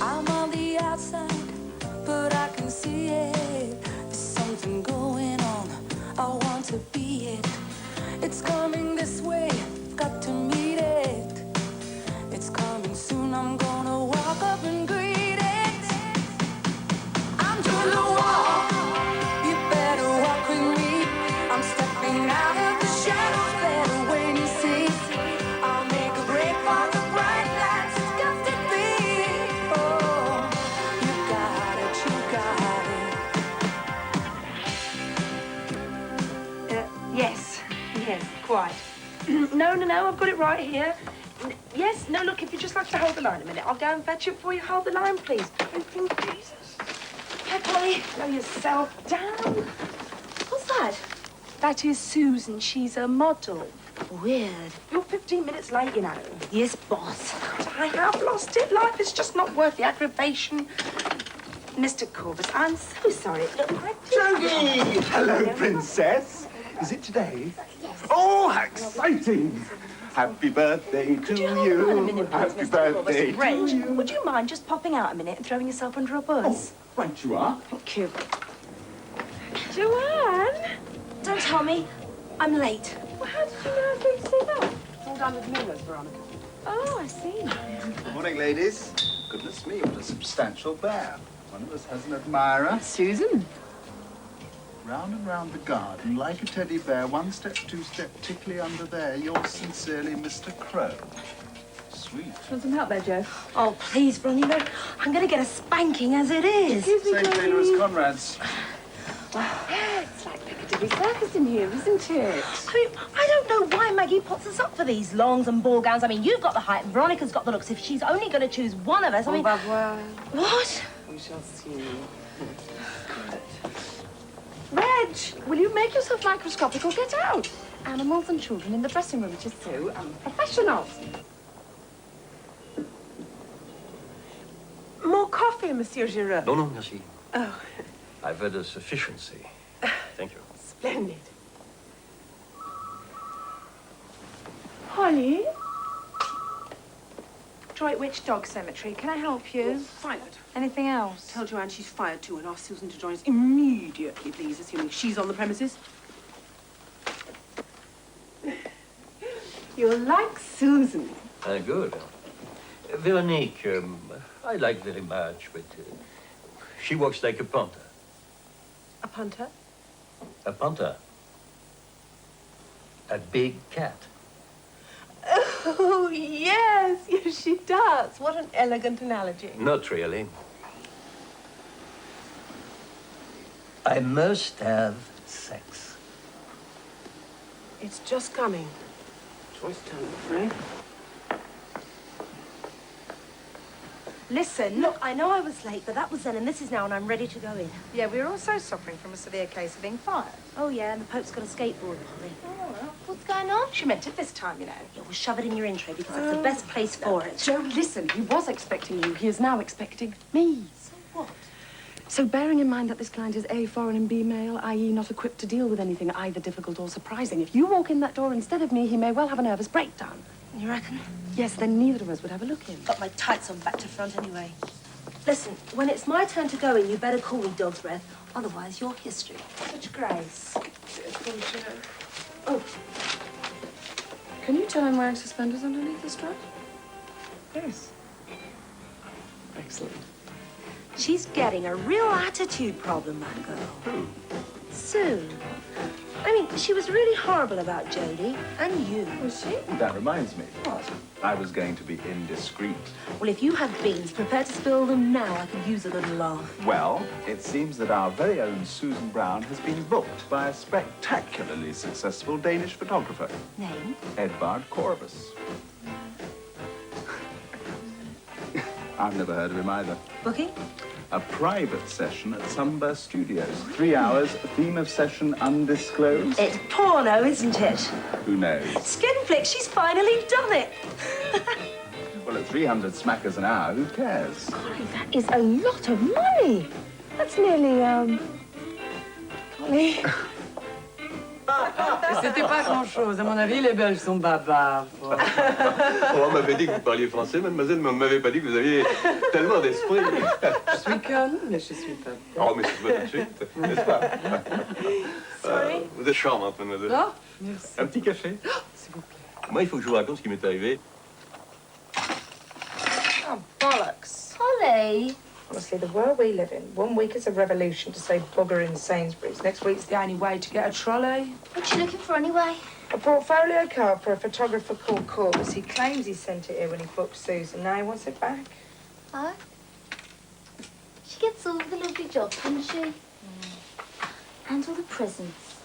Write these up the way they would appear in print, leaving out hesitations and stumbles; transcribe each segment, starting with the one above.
I'm on the outside, but I can see it. There's something going on, I want to be it. It's coming this way, got to meet it. It's coming soon, I'm gonna walk up and greet it. I'm doing the walk, you better walk with me. I'm stepping out of the shadows, better wait and see. I'll make a break for the bright lights, it's got to be. Oh, you got it, you got it. Yes, quite. No, I've got it right here. Yes, no, look, if you'd just like to hold the line a minute, I'll go and fetch it for you. Hold the line, please. Oh, Jesus. Here, Polly, slow yourself down. What's that? That is Susan. She's a model. Weird. You're 15 minutes late, you know. Yes, boss. God, I have lost it. Life is just not worth the aggravation. Mr. Corvus, I'm so sorry. Look, I Jodie! Hello, Princess. Is it today? Yes. Oh, how exciting! Happy birthday to you hold on a minute, please, Happy Mr. birthday Corvus. to Reg, you. would you mind just popping out a minute and throwing yourself under a bus? Oh, right you are. Thank you. Joanne? Don't tell me. I'm late. Well, how did you know I was going to say that? It's all down with Milo's, Veronica. Oh, I see. Good morning, ladies. Goodness me, what a substantial bear. One of us has an admirer. Susan? Round and round the garden, like a teddy bear, one step, two step, tickly under there. Yours sincerely, Mr. Crow. Sweet. Want some help there, Joe? Oh, please, Veronica. I'm going to get a spanking as it is. Same tailor as Conrad's. It's like Piccadilly Circus in here, isn't it? I mean, I don't know why Maggie puts us up for these longs and ball gowns. I mean, you've got the height and Veronica's got the looks. If she's only going to choose one of us, I mean... Au revoir. What? We shall see. Reg, will you make yourself microscopic or get out? Animals and children in the dressing room, it is so unprofessional. More coffee, Monsieur Giraud. No, merci. Oh, I've had a sufficiency. Thank you. splendid. Holly? Droitwich Dog Cemetery. Can I help you? Fired. Anything else? Tell Joanne she's fired too and ask Susan to join us immediately, please, assuming she's on the premises. You're like Susan. Good. Veronique, I like very much, but she walks like a panther. A punter? A panther. A big cat. Oh, yes, she does. What an elegant analogy. Not really. I must have sex. It's just coming. Choice time, I'm afraid. Listen. Look, I know I was late, but that was then and this is now, and I'm ready to go in. Yeah, we're also suffering from a severe case of being fired. Oh, yeah, and the Pope's got a skateboard, Polly. Oh, well, what's going on? She meant it this time, you know. Yeah, well, shove it in your in tray because that's the best place for it. Joe, listen, he was expecting you. He is now expecting me. So what? So bearing in mind that this client is A, foreign, and B, male, i.e. not equipped to deal with anything either difficult or surprising, if you walk in that door instead of me, he may well have a nervous breakdown. You reckon? Yes, then neither of us would have a look in. Got my tights on back to front anyway. Listen, when it's my turn to go in, you better call me dog's breath. Otherwise, you're history. Such grace. Oh. Can you tell I'm wearing suspenders underneath this dress? Yes. Excellent. She's getting a real attitude problem, that girl. Who? Sue. I mean, she was really horrible about Jodie and you. Was she? That reminds me. What? I was going to be indiscreet. Well, if you had beans prepared to spill them now, I could use a little laugh. Well, it seems that our very own Susan Brown has been booked by a spectacularly successful Danish photographer, Name? Edvard Corvus. I've never heard of him either. Booking? A private session at Sunburst Studios. 3 hours, theme of session undisclosed. It's porno, isn't it? Who knows? Skinflick, she's finally done it. Well, at 300 smackers an hour, who cares? Golly, that is a lot of money. That's nearly, Polly. C'était pas grand-chose. À mon avis, les Belges sont bavards. On m'avait dit que vous parliez français, mademoiselle, mais on ne m'avait pas dit que vous aviez tellement d'esprit. Je suis conne, mais je suis pas bête. Oh, mais c'est pas tout de suite, n'est-ce pas? Vous êtes charmante, mademoiselle. Oh, merci. Un petit café? S'il vous plaît. Moi, il faut que je vous raconte ce qui m'est arrivé. Oh, bollocks. Polly. Honestly, the world we live in, 1 week it's a revolution to say bugger in Sainsbury's. Next week's the only way to get a trolley. What you looking for anyway? A portfolio card for a photographer called Corbus. He claims he sent it here when he booked Susan. Now he wants it back. Oh? She gets all the lovely jobs, doesn't she? And all the presents.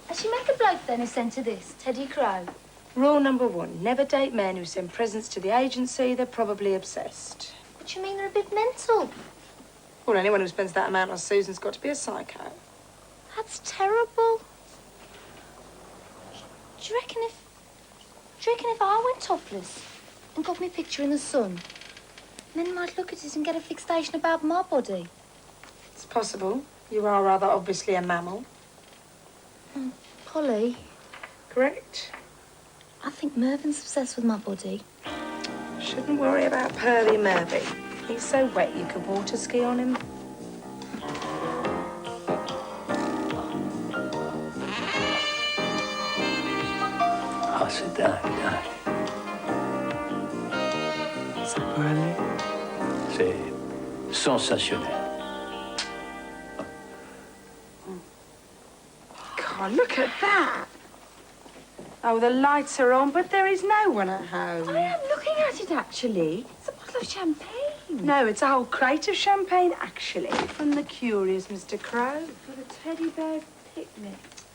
Has she met the bloke then who sent her this, Teddy Crow? Rule number 1, never date men who send presents to the agency. They're probably obsessed. What do you mean they're a bit mental? Well, anyone who spends that amount on Susan's got to be a psycho. That's terrible. Do you reckon if I went topless and got me picture in the sun, men might look at it and get a fixation about my body? It's possible. You are rather obviously a mammal. Polly, Correct? I think Mervin's obsessed with my body. Shouldn't worry about Pearly Murphy. He's so wet you could water ski on him. Ah, c'est dingue, dingue. Ça peut aller. C'est sensationnel. God, look at that. Oh, the lights are on, but there is no one at home. I am looking at it, actually. It's a bottle of champagne. No, it's a whole crate of champagne, actually, from the curious Mr. Crow. For the teddy bear picnic.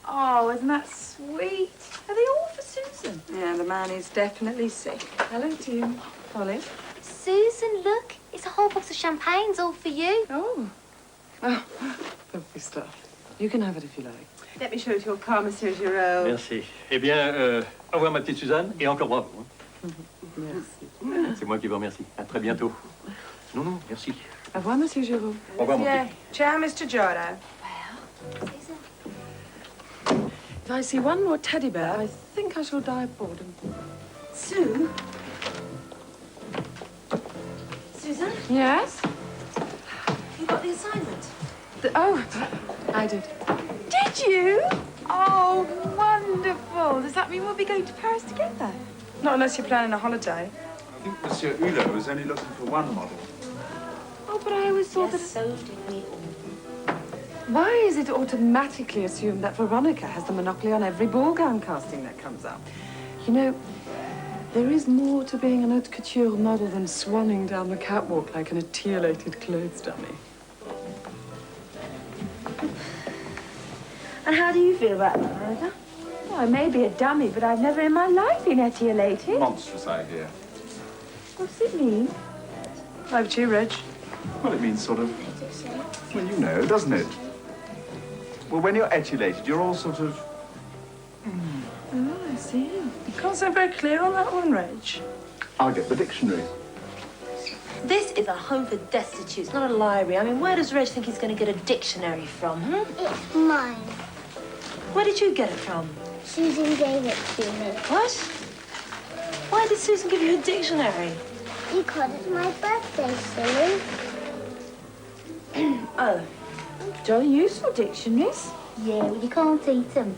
Oh, isn't that sweet? Are they all for Susan? Yeah, the man is definitely sick. Hello, team. Polly. Susan, look. It's a whole box of champagnes all for you. Oh. Oh, lovely stuff. You can have it if you like. Let me show it to your car, Monsieur Giraud. Merci. Eh bien, au revoir, ma petite Suzanne, et encore bravo. Merci. C'est moi qui vous remercie. À très bientôt. Non, non, merci. Au revoir, Monsieur Giraud. Au revoir, mon Yeah. petit. Ciao, Mr. Giordo. Susan. If I see one more teddy bear, I think I shall die of boredom. Sue? Susan, Yes? you got the assignment? Oh, I did. Did you? Oh, wonderful. Does that mean we'll be going to Paris together? Not unless you're planning a holiday. I think Monsieur Hulot was only looking for one model. Oh, but I always thought So did we all. Why is it automatically assumed that Veronica has the monopoly on every ball gown casting that comes up? You know, there is more to being an haute couture model than swanning down the catwalk like an etiolated clothes dummy. And how do you feel about that, Veronica? Well, I may be a dummy, but I've never in my life been etiolated. Monstrous idea. What's it mean? Over to you, Reg. Well, it means sort of, well, you know, doesn't it? Well, when you're etiolated, you're all sort of... Oh, I see. You can't sound very clear on that one, Reg. I'll get the dictionary. This is a home for destitutes, not a library. I mean, where does Reg think he's going to get a dictionary from, It's mine. Where did you get it from? Susan gave it to me What? Why did Susan give you a dictionary? because it's my birthday, silly. Oh, jolly useful dictionaries. Yeah, well, you can't eat them.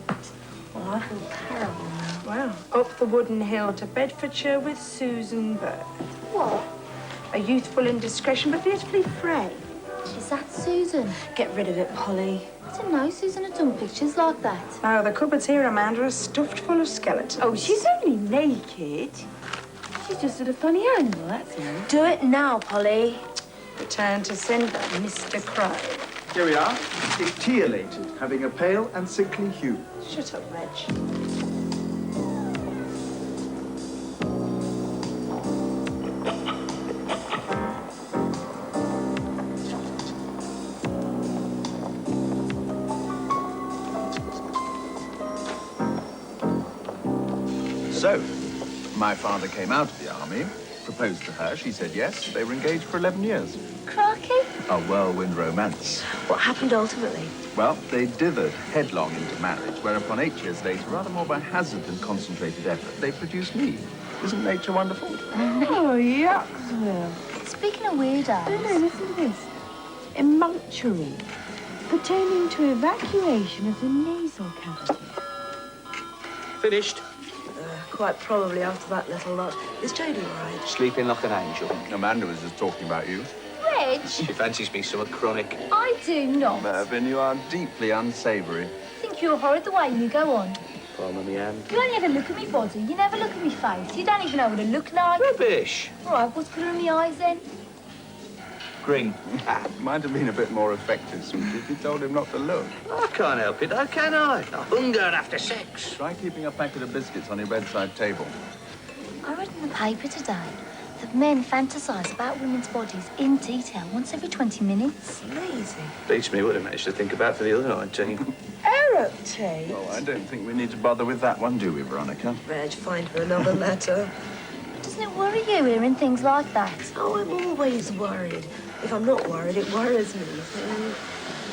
Well, I feel terrible now. Wow. Up the wooden hill to Bedfordshire with Susan Bird. What? A youthful indiscretion, but beautifully framed. Is that Susan? Get rid of it, Polly. I didn't know Susan had done pictures like that. Oh, the cupboards here, Amanda, are stuffed full of skeletons. Oh, she's only naked. She's just at a funny angle, that's all. Do it now, Polly. Return to sender, Mr. Crow. Here we are, etiolated, having a pale and sickly hue. Shut up, Reg. So, my father came out of the army, proposed to her. She said yes. They were engaged for 11 years. Crikey. A whirlwind romance. What happened ultimately? Well, they dithered headlong into marriage, whereupon 8 years later, rather more by hazard than concentrated effort, they produced me. Isn't nature wonderful? Oh, yuck. Speaking of weirdos. No, listen to this. Emunctory, pertaining to evacuation of the nasal cavity. Finished. Quite probably after that little lot. Is Jodie all right? Sleeping like an angel. Amanda was just talking about you. Reg, She fancies me somewhat chronic. I do not. Mervyn, you are deeply unsavoury. I think you're horrid the way you go on. Palm on the hand. You only ever look at me body. You never look at me face. You don't even know what I look like. Rubbish. All right, what's colour in my eyes then? Green. Might have been a bit more effective, sweetie, if you told him not to look. I can't help it, how can I? Hunger after sex. Try keeping a packet of biscuits on your bedside table. I read in the paper today that men fantasise about women's bodies in detail once every 20 minutes. Amazing. Beats me what I managed to think about for the other 19. Eructate. Oh, I don't think we need to bother with that one, do we, Veronica? Reg, find her another letter. Doesn't it worry you hearing things like that? Oh, I'm always worried. If I'm not worried, it worries me.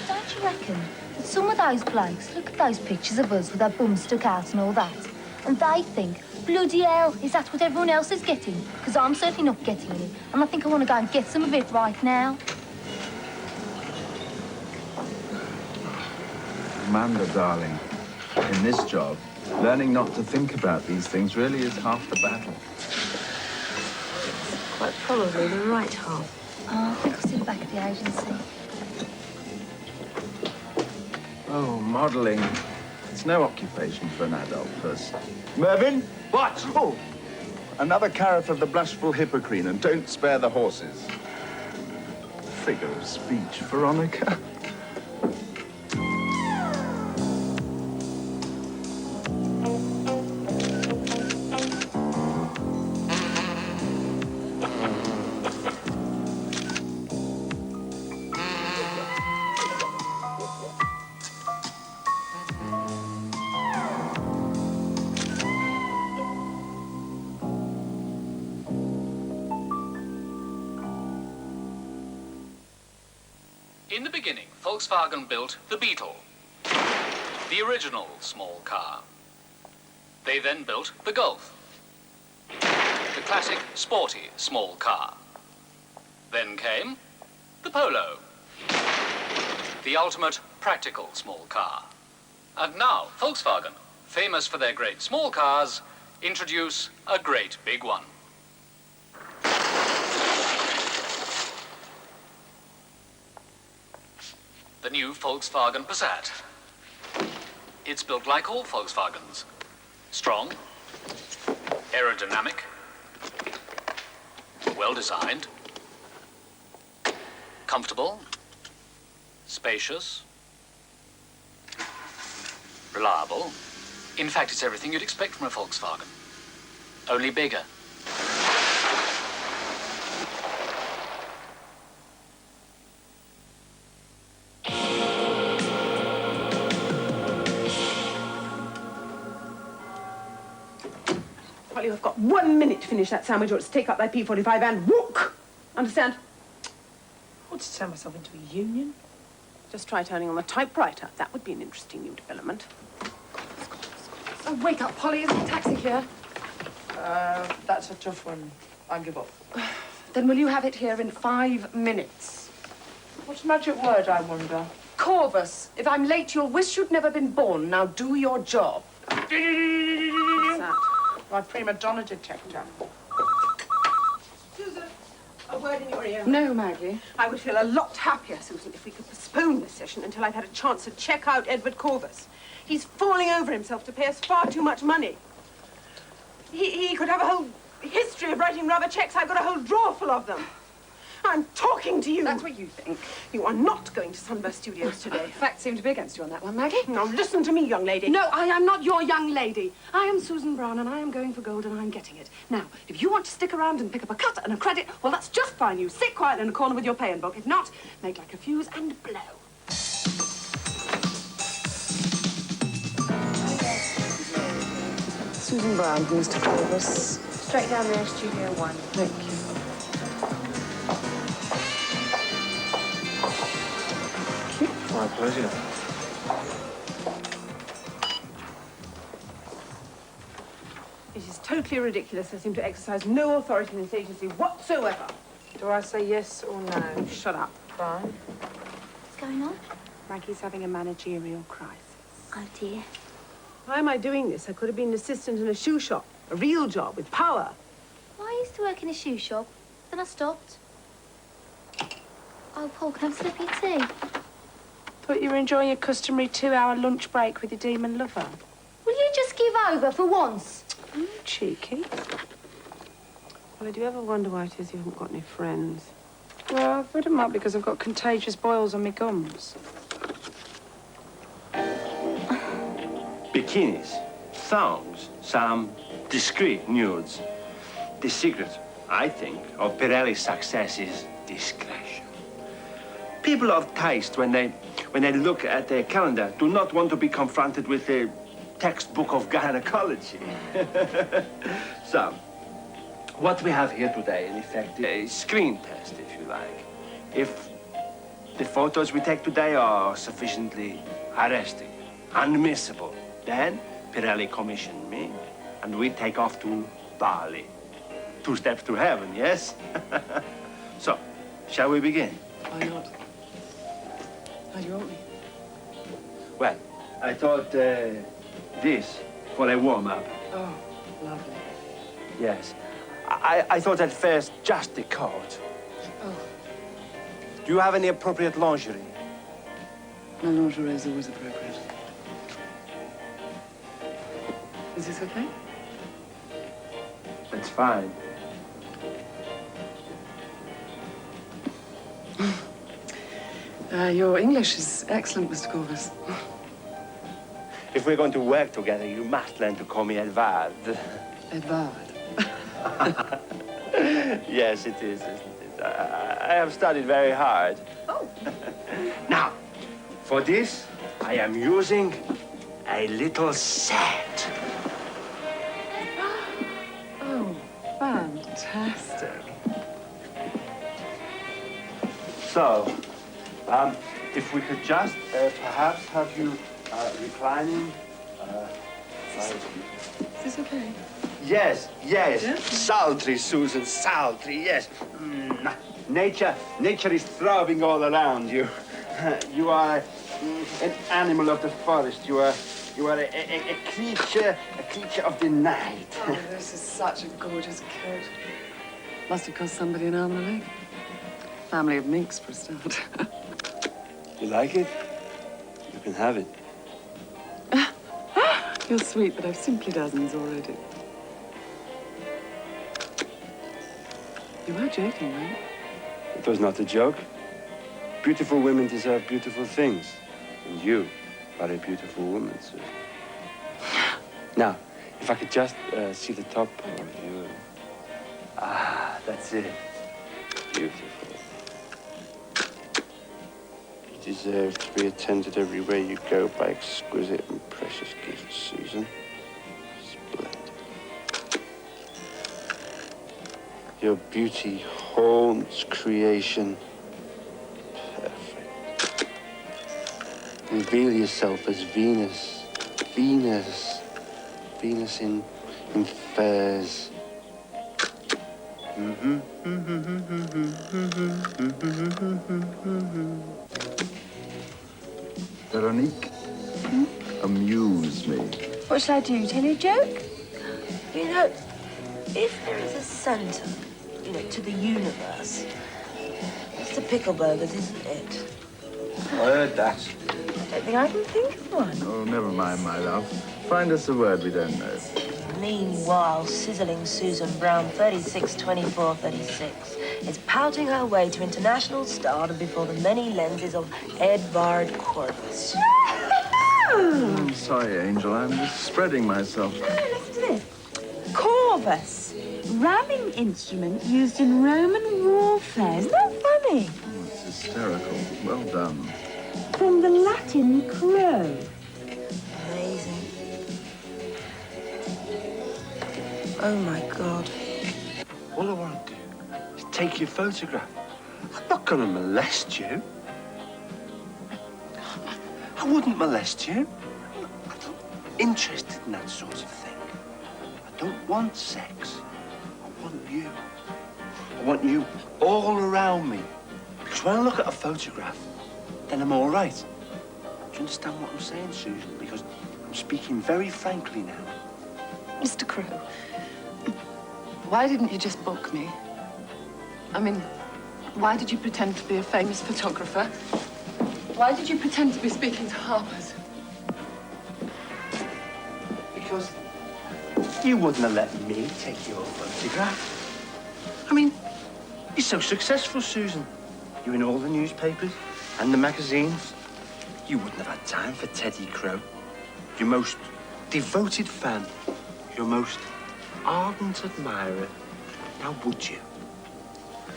Don't you reckon that some of those blokes look at those pictures of us with our bums stuck out and all that, and they think, bloody hell, is that what everyone else is getting? Because I'm certainly not getting it, and I think I want to go and get some of it right now. Amanda, darling, in this job, learning not to think about these things really is half the battle. Quite probably the right half. Oh, I think I'll see you back at the agency. Oh, modelling. It's no occupation for an adult person. Mervyn? What? Oh, another carrot of the blushful hippocrene, and don't spare the horses. Figure of speech, Veronica. In the beginning, Volkswagen built the Beetle, the original small car. They then built the Golf, the classic sporty small car. Then came the Polo, the ultimate practical small car. And now Volkswagen, famous for their great small cars, introduce a great big one. The new Volkswagen Passat. It's built like all Volkswagens. Strong, aerodynamic, well-designed, comfortable, spacious, reliable. In fact, it's everything you'd expect from a Volkswagen, only bigger. Well, you've got 1 minute to finish that sandwich or to take up thy P45 and walk. Understand? I want to turn myself into a union. Just try turning on the typewriter. That would be an interesting new development. Oh, wake up, Polly. Isn't a taxi here? That's a tough one. I give up. Then will you have it here in 5 minutes? What's the magic word, I wonder? Corvus, if I'm late, you'll wish you'd never been born. Now do your job. What's that? My prima donna detector. Susan, a word in your ear. No, Maggie. I would feel a lot happier, Susan, if we could postpone this session until I've had a chance to check out Edward Corvus. He's falling over himself to pay us far too much money. He could have a whole history of writing rubber checks. I've got a whole drawer full of them. I'm talking to you. That's what you think. You are not going to Sunburst Studios today. Facts seem to be against you on that one, Maggie. Now listen to me, young lady. No, I am not your young lady. I am Susan Brown, and I am going for gold, and I'm getting it. Now, if you want to stick around and pick up a cut and a credit, well, that's just fine. You sit quiet in a corner with your pay and book. If not, make like a fuse and blow. Susan Brown, Mr. Corvus. Straight down there, Studio 1. Thank you. My pleasure. It is totally ridiculous. I seem to exercise no authority in this agency whatsoever. Do I say yes or no? Shut up. Fine. What's going on? Maggie's having a managerial crisis. Oh, dear. Why am I doing this? I could have been an assistant in a shoe shop. A real job with power. Well, I used to work in a shoe shop. Then I stopped. Oh, Paul, can I have a sip of your tea? Thought you were enjoying your customary 2-hour lunch break with your demon lover. Will you just give over for once? Cheeky. Well, I do ever wonder why it is you haven't got any friends. Well, I've put 'em up because I've got contagious boils on my gums. Bikinis, thongs, some discreet nudes. The secret, I think, of Pirelli's success is discretion. People of taste, when they look at their calendar, do not want to be confronted with a textbook of gynecology. So, what we have here today, in effect, is a screen test, if you like. If the photos we take today are sufficiently arresting, unmissable, then Pirelli commissioned me, and we take off to Bali. 2 steps to heaven, yes? So, shall we begin? Why not? How do you want me? Well, I thought this for a warm-up. Oh, lovely. Yes. I thought at first just the coat. Oh, Do you have any appropriate lingerie? my lingerie is always appropriate. Is this okay? That's fine. Your English is excellent, Mr. Corvus. If we're going to work together, you must learn to call me Edvard. Edvard. Yes, it is, isn't it? I have studied very hard. Oh. Now, for this, I am using a little set. Oh, fantastic. So, if we could just perhaps have you reclining. Is this okay? Yes, yes. Yeah? Sultry, Susan, sultry, yes. Nature is thriving all around you. You are an animal of the forest. You are a creature of the night. Oh, this is such a gorgeous coat. Must have cost somebody an arm and a leg. Family of minks, for a start. You like it? You can have it. You're sweet, but I've simply dozens already. You were joking, right? It was not a joke. Beautiful women deserve beautiful things. And you are a beautiful woman, sir. Now, if I could just see the top of you. Ah, that's it. Beautiful. You deserve to be attended everywhere you go by exquisite and precious gifts, Susan. Splendid. Your beauty haunts creation. Perfect. Reveal yourself as Venus. Venus in furs. Veronique, amuse me. What shall I do? Tell you a joke? You know, if there is a centre, to the universe, it's the pickleburgers, isn't it? I heard that. I don't think I can think of one. Oh, never mind, my love. Find us a word we don't know. Meanwhile, sizzling Susan Brown, 36, 24, 36, is pouting her way to international stardom before the many lenses of Edvard Corvus. I'm sorry, Angel. I'm just spreading myself. Listen to this. Corvus, ramming instrument used in Roman warfare. Isn't that funny? Oh, it's hysterical. Well done. From the Latin crow. Amazing. Oh, my God. All I want to do is take your photograph. I'm not going to molest you. I wouldn't molest you. I'm not interested in that sort of thing. I don't want sex. I want you. I want you all around me. Because when I look at a photograph, then I'm all right. Do you understand what I'm saying, Susan? Because I'm speaking very frankly now. Mr. Crowe, why didn't you just book me? I mean, why did you pretend to be a famous photographer? Why did you pretend to be speaking to Harper's? Because you wouldn't have let me take your photograph. I mean, you're so successful, Susan. You're in all the newspapers and the magazines. You wouldn't have had time for Teddy Crowe, your most devoted fan, your most ardent admirer. Now, would you?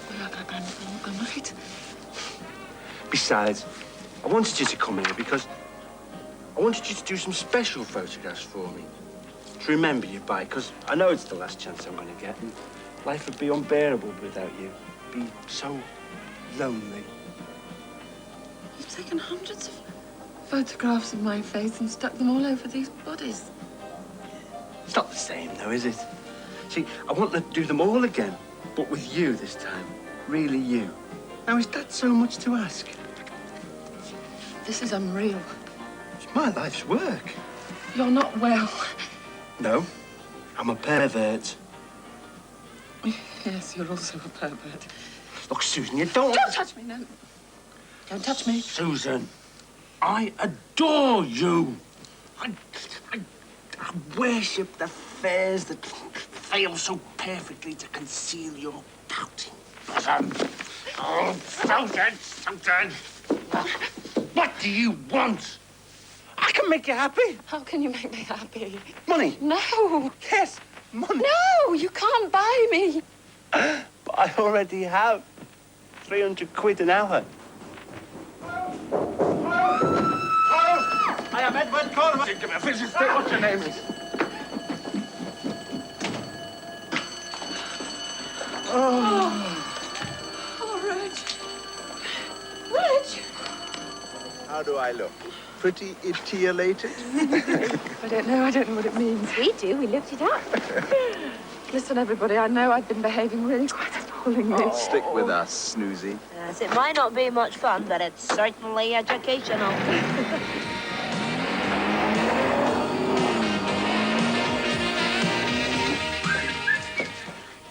Well, I'm not. Besides, I wanted you to come here because I wanted you to do some special photographs for me to remember you by, because I know it's the last chance I'm going to get, and life would be unbearable without you. It'd be so lonely. You've taken hundreds of photographs of my face and stuck them all over these bodies. It's not the same, though, is it? See, I want to do them all again, but with you this time. Really you. Now, is that so much to ask? This is unreal. It's my life's work. You're not well. No, I'm a pervert. Yes, you're also a pervert. Look, Susan, you don't... Don't touch me, no. Don't touch me. Susan, I adore you. I worship the fairs that fail so perfectly to conceal your pouting bosom. Oh, Susan! What do you want? I can make you happy. How can you make me happy? Money. No. Yes, money. No, you can't buy me. But I already have 300 quid an hour. I am Edward Cornwall. Give me a vision. What's your name is? Oh, Reg. Reg. How do I look? Pretty etiolated? I don't know what it means. We do. We looked it up. Listen, everybody, I know I've been behaving really quite appallingly. Oh, stick with us, Snoozy. Yes, it might not be much fun, but it's certainly educational.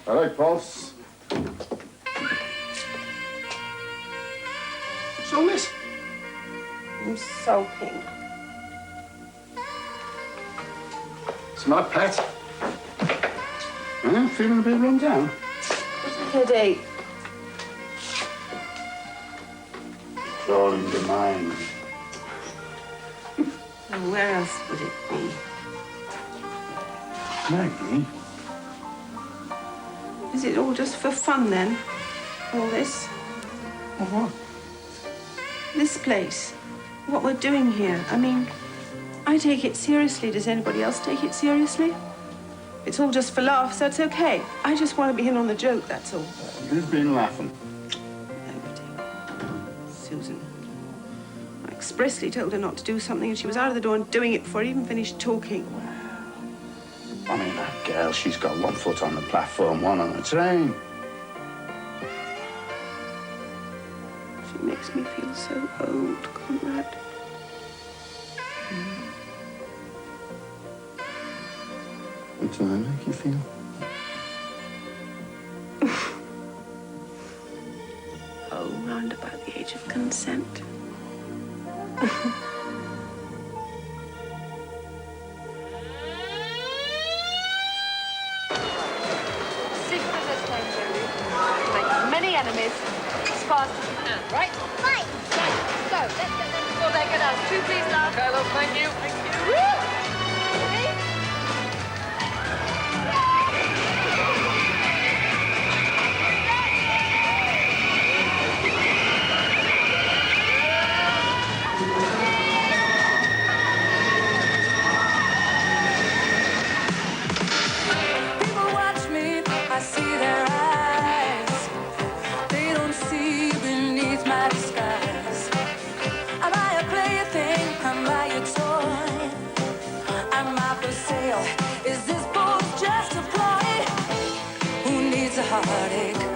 All right, boss. What's all this? I'm sulking. It's my pet. Feeling a bit run down. Headache. It's all in your mind. And where else would it be? Maggie? Is it all just for fun then? All this? What? This place? What we're doing here? I mean, I take it seriously. Does anybody else take it seriously? It's all just for laughs, that's okay. I just want to be in on the joke, that's all. Who's been laughing? Nobody. Susan. I expressly told her not to do something and she was out of the door and doing it before I even finished talking. I mean, that girl, she's got one foot on the platform, one on the train. She makes me feel so old, Conrad. What do I make you feel? Oh, round about the age of consent. Secret as necessary. Make as many enemies as fast as you can, right? Right. Right. So, let's get them before they get us. 2, please, love. Okay, love, thank you. Thank you. Ready? People watch me, I see their eyes. heartache.